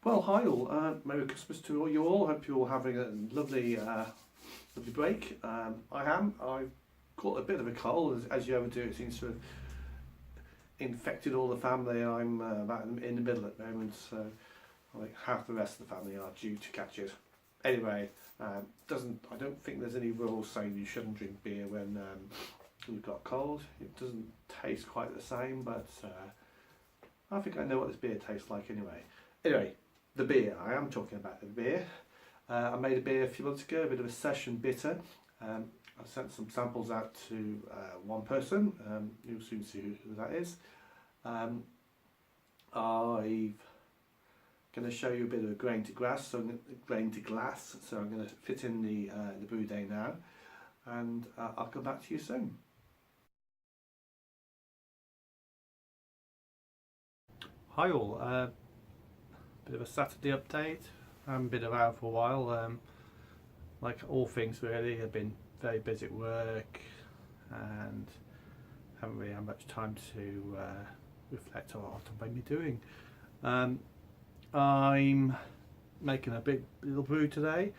Well, hi all. Merry Christmas to all you all. Hope you're all having a lovely, lovely break. I am. I've caught a bit of a cold, as you ever do. It seems to have infected all the family. I'm about in the middle at the moment, so like half the rest of the family are due to catch it. Anyway, I don't think there's any rules saying you shouldn't drink beer when you've got a cold. It doesn't taste quite the same, but I think I know what this beer tastes like anyway. Anyway. The beer, I am talking about the beer. I made a beer a few months ago, a bit of a session bitter. I sent some samples out to one person, you'll soon see who that is. I'm going to show you a bit of a grain to glass, so I'm going to fit in the brew day now, and I'll come back to you soon. Hi all. Bit of a Saturday update. I haven't been around for a while. Like all things really, I've been very busy at work and haven't really had much time to reflect on what I'm going to be doing. I'm making a little brew today.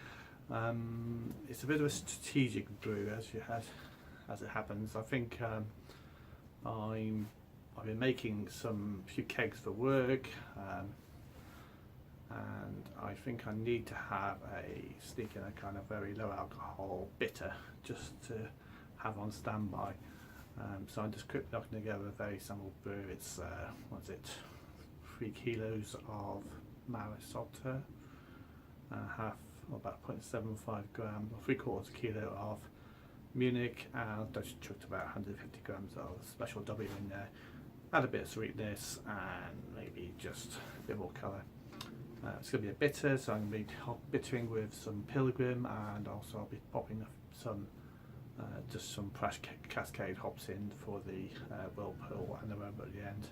It's a bit of a strategic brew, as it happens. I think I've been making a few kegs for work. And I think I need to have sneak in a kind of very low alcohol bitter just to have on standby. So I'm just quickly knocking together a very simple brew. It's 3 kilos of Maris Otter, about 0.75 grams or 3/4 kilo of Munich, and I've just chucked about 150 grams of special W in there. Add a bit of sweetness and maybe just a bit more colour. It's going to be a bitter, so I'm going to be bittering with some Pilgrim, and also I'll be popping some just some Cascade hops in for the whirlpool and the aroma at the end.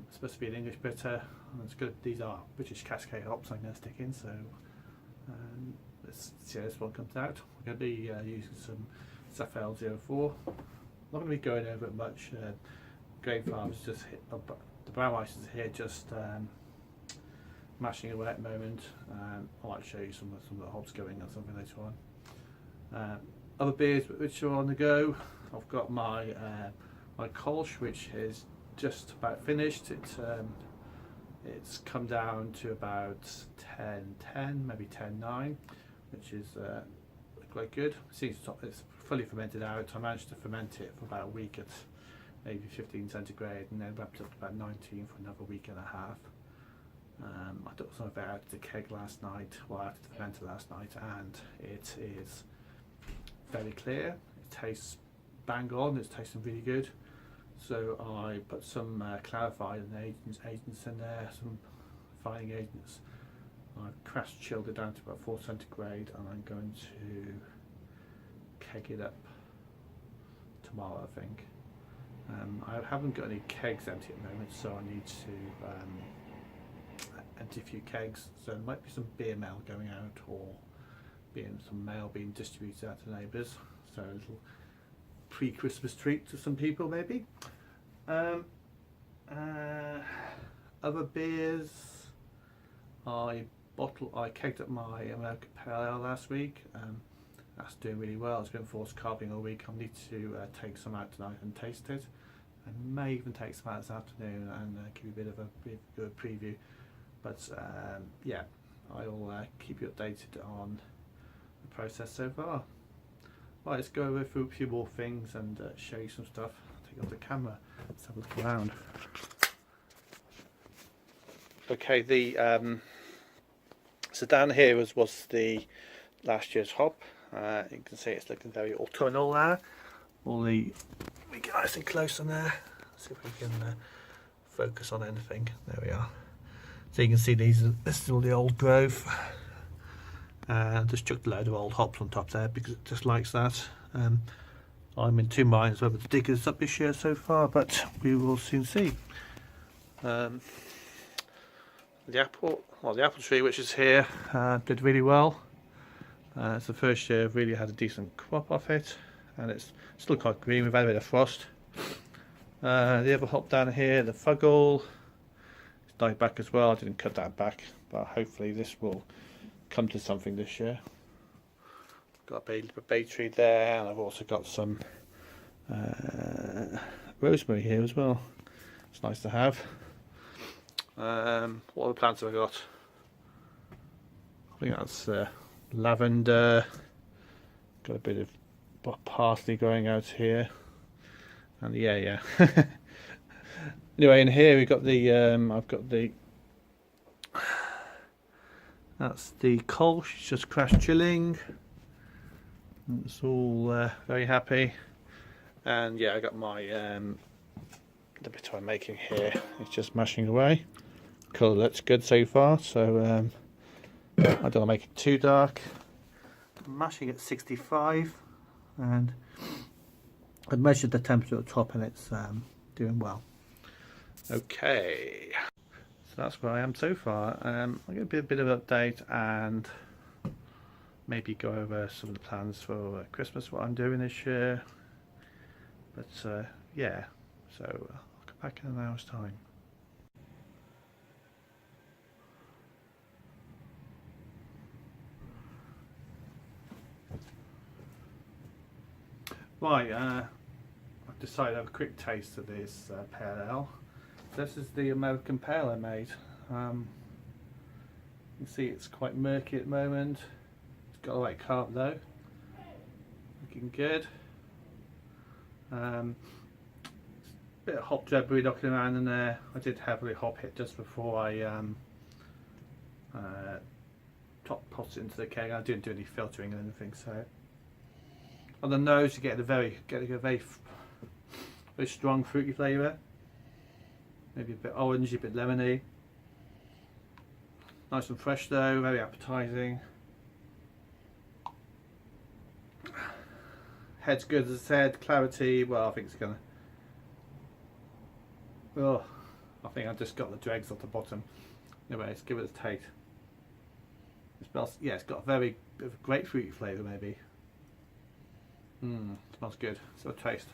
It's supposed to be an English bitter, and it's good. These are British Cascade hops I'm going to stick in, so let's see how this one comes out. We're going to be using some Safale S04. I'm not going to be going over it much. Grain farms just hit up. The brown ice is here just mashing away at the moment. I might show you some of the hops going or something later on. Other beers which are on the go. I've got my my Kolsch, which is just about finished. It's come down to about 10.10, maybe 10.9, which is quite good. It's fully fermented out. I managed to ferment it for about a week at maybe 15 centigrade, and then wrapped up to about 19 for another week and a half. I took some of it out of the keg last night, out of the fermenter last night, and it is very clear. It tastes bang on. It's tasting really good. So I put some clarifying agents in there, some fining agents. I've crash chilled it down to about 4 centigrade, and I'm going to keg it up tomorrow, I think. I haven't got any kegs empty at the moment, so I need to empty a few kegs, so there might be some beer mail going out, or some mail being distributed out to neighbours, so a little pre-Christmas treat to some people maybe. Other beers, I kegged up my American Pale Ale last week. That's doing really well. It's been forced carving all week. I need to take some out tonight and taste it. I may even take some out this afternoon and give you a bit of a good preview. But yeah, I'll keep you updated on the process so far. Right, let's go over through a few more things and show you some stuff. I'll take off the camera. Let's have a look around. Okay, so down here was the last year's hop. You can see it's looking very autumnal now. We get nice and close on there. Let's see if we can focus on anything. There we are. So you can see this is all the old growth. Just chucked a load of old hops on top there because it just likes that. I'm in two minds whether to dig this up this year so far, but we will soon see. The apple tree, which is here, did really well. It's the first year I've really had a decent crop off it, and it's still quite green. We've had a bit of frost. The other hop down here, the fuggle, died back as well. I didn't cut that back, but hopefully this will come to something this year. Got a bay tree there, and I've also got some rosemary here as well. It's nice to have. What other plants have I got? I think that's lavender. Got a bit of parsley growing out here, and yeah. Anyway, in here we've got the I've got the that's the coal. She's just crash chilling. It's all very happy, and yeah, I got my the bit I'm making here. It's just mashing away. Colour looks good so far, so I don't want to make it too dark. I'm mashing at 65, and I've measured the temperature at the top, and it's doing well. Okay, so that's where I am so far. I'm going to be a bit of an update and maybe go over some of the plans for Christmas, what I'm doing this year. But yeah, so I'll come back in an hour's time. Right, I've decided to have a quick taste of this pale ale. This is the American pale I made. You can see it's quite murky at the moment. It's got a light carp though. Looking good. Bit of hop jabbery knocking around in there. I did heavily hop it just before I top pots it into the keg. I didn't do any filtering or anything, so on the nose you get a very strong fruity flavour. Maybe a bit orangey, a bit lemony. Nice and fresh though, very appetising. Head's good as I said, clarity, well I think it's gonna... Oh, I think I just got the dregs off the bottom. Anyway, let's give it a taste. It smells, yeah, it's got a very grapefruity flavour maybe. Smells good. So a taste.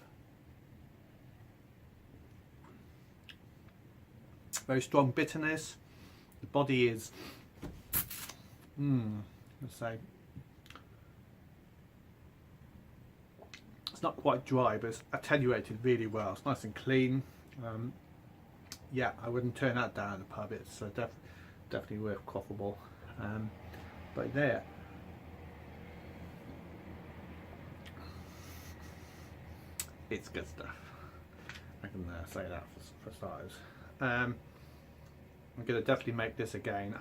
Very strong bitterness. The body is, let's say, it's not quite dry, but it's attenuated really well. It's nice and clean. Yeah, I wouldn't turn that down at the pub. It's definitely worth quaffable. But there, it's good stuff. I can say that for starters. I'm going to definitely make this again.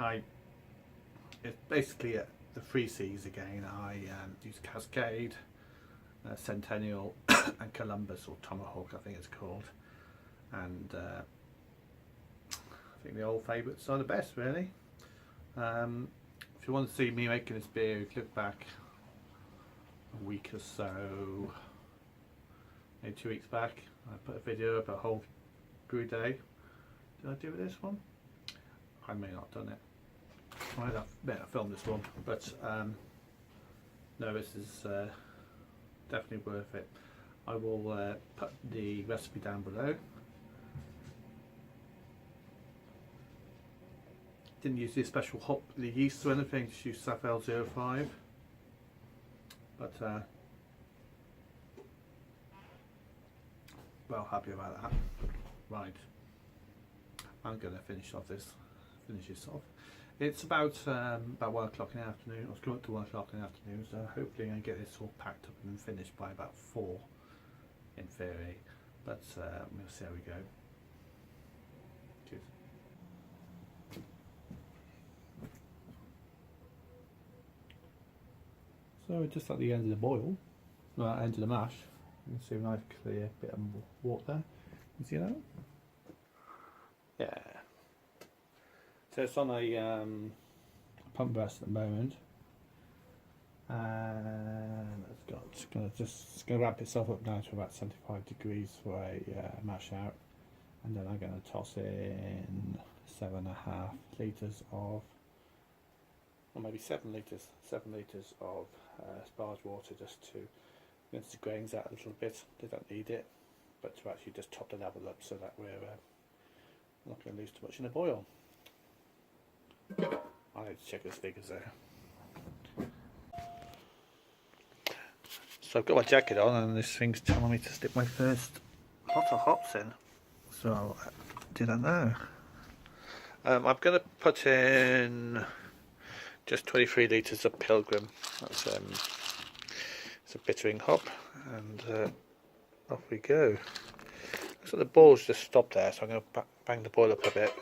It's basically the 3 C's again. I use Cascade, Centennial, and Columbus, or Tomahawk, I think it's called. And I think the old favourites are the best, really. If you want to see me making this beer, look back a week or so, maybe 2 weeks back. I put a video up, a whole brew day. Did I do this one? I may not have done it. I might have filmed this one, but no, this is definitely worth it. I will put the recipe down below. Didn't use the special hop, the yeast or anything, just use Safale S04. But well, happy about that. Right, I'm going to finish this off. It's about 1 o'clock in the afternoon. I was going up to 1 o'clock in the afternoon, so hopefully I can get this all packed up and finished by about 4 in theory. But we'll see how we go. Cheers. So we're just at the end of the boil, well, end of the mash. You can see a nice clear bit of water. You see that? Yeah. So it's on a pump rest at the moment, and it's going to wrap itself up now to about 75 degrees for a mash out, and then I'm going to toss in 7.5 litres of, or maybe 7 litres of sparge water, just to rinse the grains out a little bit. They don't need it, but to actually just top the level up so that we're I'm not going to lose too much in the boil. I need to check his figures there. So I've got my jacket on and this thing's telling me to stick my first pot of hops in. So I'll do that now. I'm going to put in just 23 litres of Pilgrim. That's it's a bittering hop, and off we go. So the boil's just stopped there, so I'm going to bang the boil up a bit,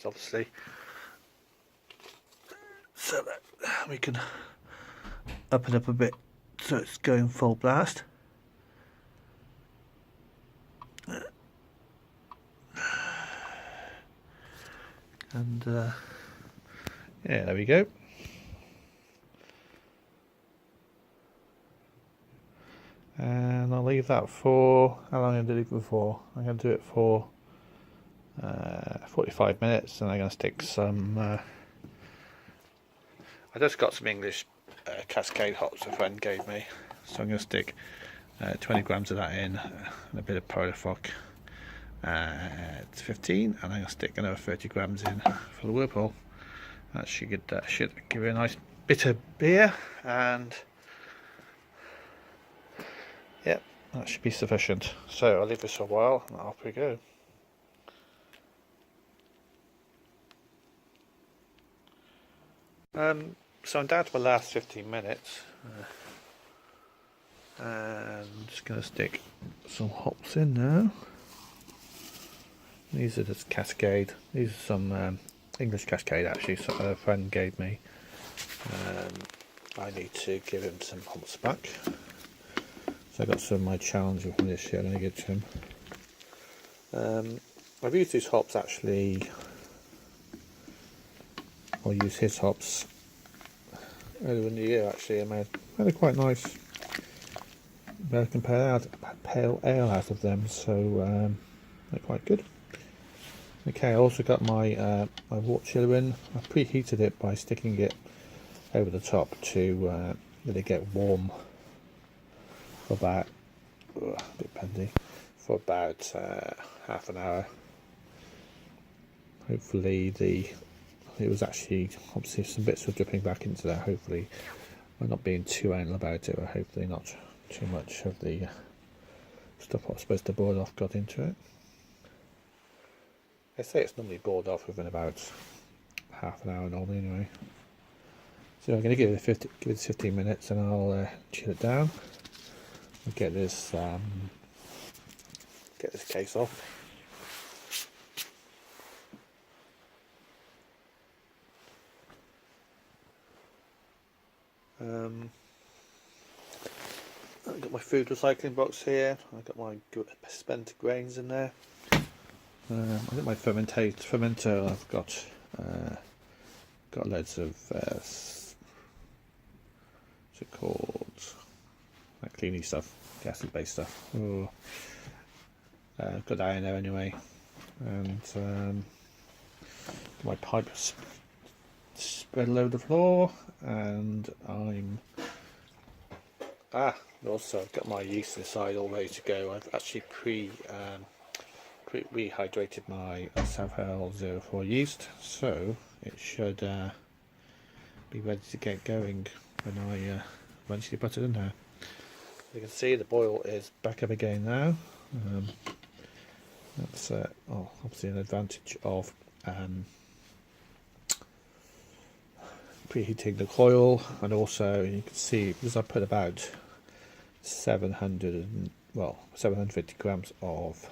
obviously, so that we can up it up a bit so it's going full blast. And yeah, there we go. And I'll leave that for, how long am I going to leave it for? I'm going to do it for 45 minutes, and I'm going to stick some, I just got some English Cascade hops a friend gave me, so I'm going to stick 20 grams of that in, and a bit of Polarfoc. It's 15, and I'm going to stick another 30 grams in for the whirlpool. That should give it a nice bitter beer, and yep, that should be sufficient. So I'll leave this for a while and off we go. So I'm down to my last 15 minutes, and I'm just going to stick some hops in now. These are just Cascade. These are some English Cascade actually, a friend gave me. I need to give him some hops back. So I got some of my challenge from this year, I'm going to give to him. I've used these hops actually, I'll use his hops earlier in the year actually. I made quite nice American pale ale out of them, so they're quite good. Okay, I also got my my wort chiller in. I preheated it by sticking it over the top to let it get warm for about, a bit bendy, for about half an hour. Hopefully it was actually, obviously some bits were dripping back into there. Hopefully I'm not being too anal about it, or hopefully not too much of the stuff I was supposed to boil off got into it. They say it's normally boiled off within about half an hour normally anyway. So I'm going to give it 15 minutes and I'll chill it down and get this case off. I've got my food recycling box here. I've got my spent grains in there. I've got my fermenter. I've got loads of what's it called? That cleaning stuff, acid based stuff. I've got that in there anyway, and my pipe spread all over the floor, and also I've got my yeast inside all ready to go. I've actually rehydrated my Safale S04 yeast, so it should be ready to get going when I eventually put it in there. You can see the boil is back up again now. That's obviously an advantage of preheating the coil, and also you can see because I put about 750 grams of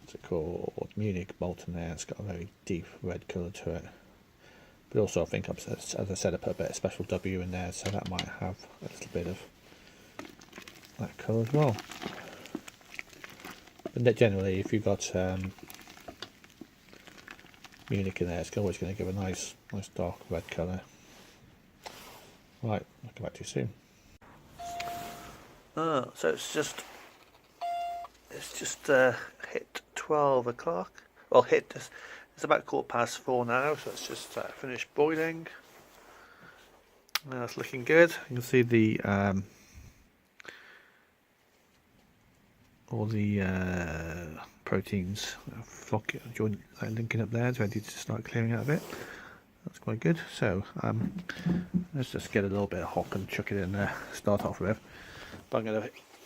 what's it called, Munich molten there. It's got a very deep red colour to it, but also I think, as I said, I put a bit of special W in there, so that might have a little bit of that colour as well. But generally, if you've got Munich in there, it's always going to give a nice dark red colour. Right, I'll come back to you soon. So it's just hit 12 o'clock. Well, it's about 4:15 now, so it's just finished boiling. Now it's looking good. You can see the all the proteins linking up there. It's ready to start clearing out a bit. That's quite good. So let's just get a little bit of hock and chuck it in there. Start off with. But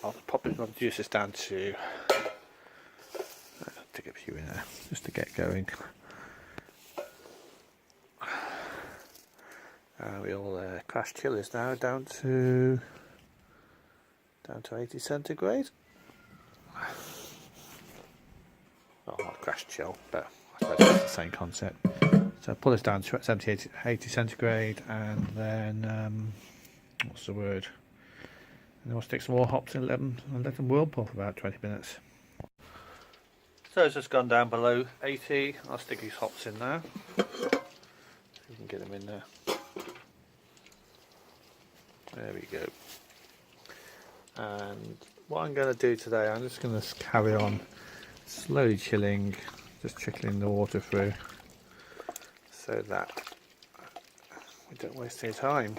I'll reduce this down to take a few in there just to get going. We'll crash chill this now down to 80 centigrade. Well, not crash chill, but I suppose it's the same concept. So pull this down to 70, 80 centigrade, and then what's the word? And then we'll stick some more hops in and let them whirlpool for about 20 minutes. So it's just gone down below 80. I'll stick these hops in now. See if we can get them in there. There we go. And what I'm going to do today, I'm just going to carry on slowly chilling, just trickling the water through so that we don't waste any time.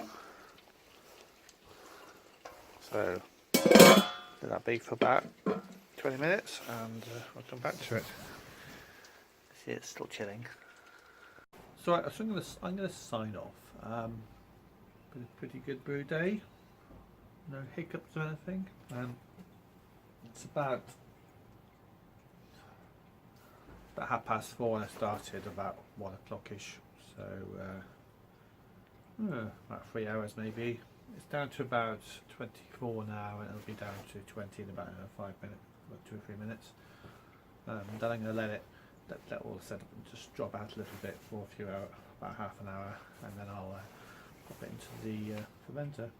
So let that be for about 20 minutes and I'll come back to it. See, it's still chilling. So I'm going to sign off. Been a pretty good brew day. No hiccups or anything. It's about 4:30 when I started, about 1 o'clock-ish. So about 3 hours maybe. It's down to about 24 now, and it'll be down to 20 in about 5 minutes, about 2 or 3 minutes. Then I'm going to let all the setup and just drop out a little bit for a few hours, about half an hour, and then I'll pop it into the fermenter.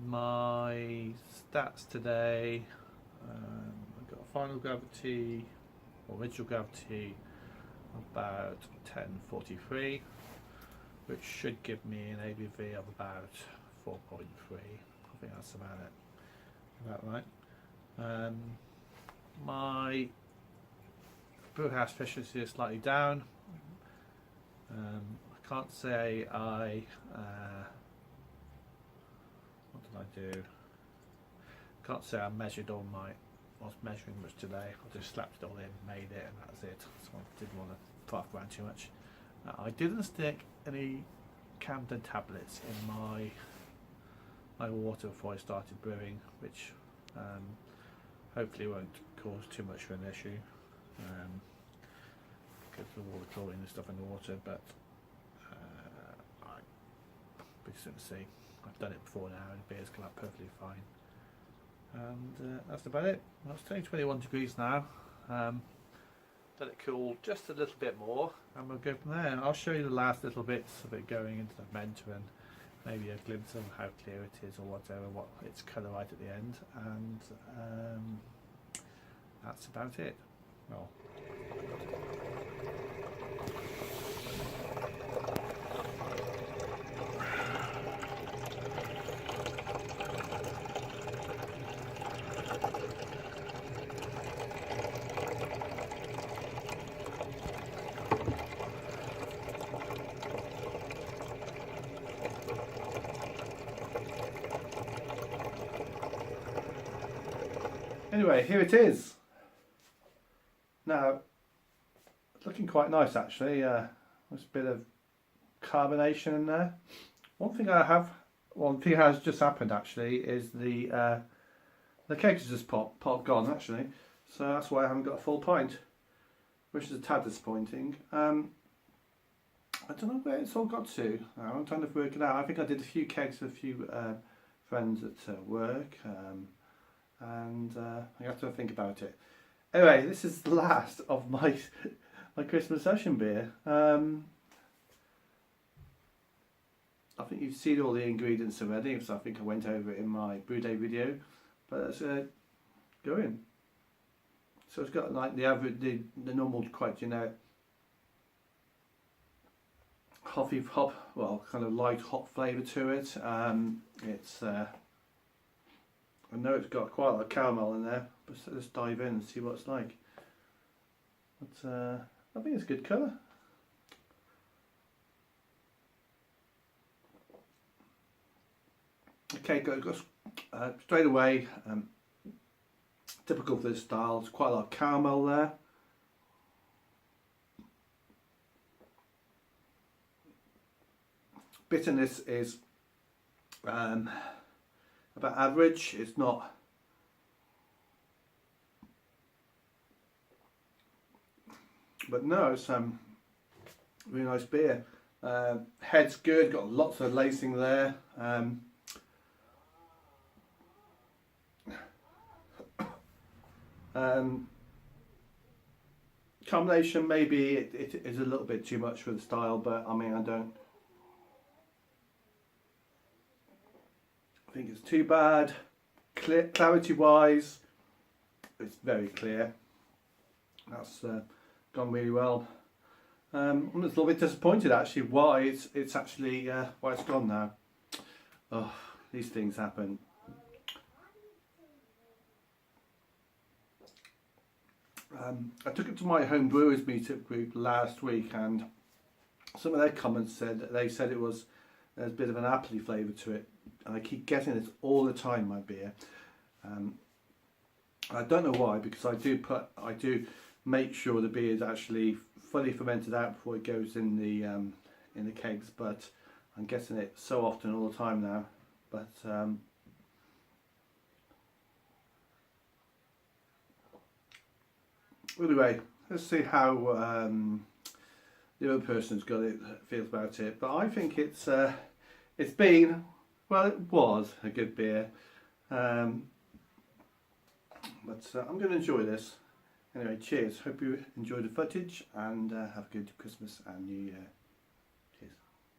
My stats today, I've got a final gravity, or original gravity, about 1043, which should give me an ABV of about 4.3. I think that's about right. My brewhouse efficiency is slightly down. I can't say what did I do? Can't say I measured all I was measuring much today. I just slapped it all in, made it, and that's it. So I didn't want to faff around too much. I didn't stick any Camden tablets in my water before I started brewing, which hopefully won't cause too much of an issue. Because of all the chlorine and stuff in the water, but we soon see. I've done it before now, and beers come out perfectly fine. And that's about it. Well, it's only 21 degrees now. Let it cool just a little bit more, and we'll go from there. I'll show you the last little bits of it going into the fermenter, and maybe a glimpse of how clear it is, or whatever, what its colour right at the end, and that's about it. Well. Anyway, here it is. Now, looking quite nice actually. There's a bit of carbonation in there. One thing has just happened actually is the keg has just popped gone actually. So that's why I haven't got a full pint, which is a tad disappointing. I don't know where it's all got to. I'm trying to work it out. I think I did a few kegs with a few friends at work. And I have to think about it. Anyway, this is the last of my Christmas session beer. I think you've seen all the ingredients already, so I think I went over it in my brew day video. But let's go in. So it's got like the average, the normal, quite generic kind of light hop flavour to it. It's I know it's got quite a lot of caramel in there, but let's dive in and see what it's like. But I think it's a good colour. Okay, got Straight away, typical for this style, there's quite a lot of caramel there. Bitterness is about average. It's not but no, it's really nice beer. Head's good, got lots of lacing there. Combination, maybe it is a little bit too much for the style, but I mean, I don't think it's too bad. Clarity wise, it's very clear. That's gone really well. I'm just a little bit disappointed actually why it's actually why it's gone now. Oh, these things happen. I took it to my home brewers meetup group last week, and some of their comments said that there's a bit of an appley flavour to it, and I keep getting this all the time in my beer. I don't know why, because I do make sure the beer is actually fully fermented out before it goes in the kegs, but I'm getting it so often all the time now. But anyway, let's see how the other person's feels about it. But I think it's been, well, it was a good beer, but I'm going to enjoy this. Anyway, cheers. Hope you enjoyed the footage, and have a good Christmas and New Year.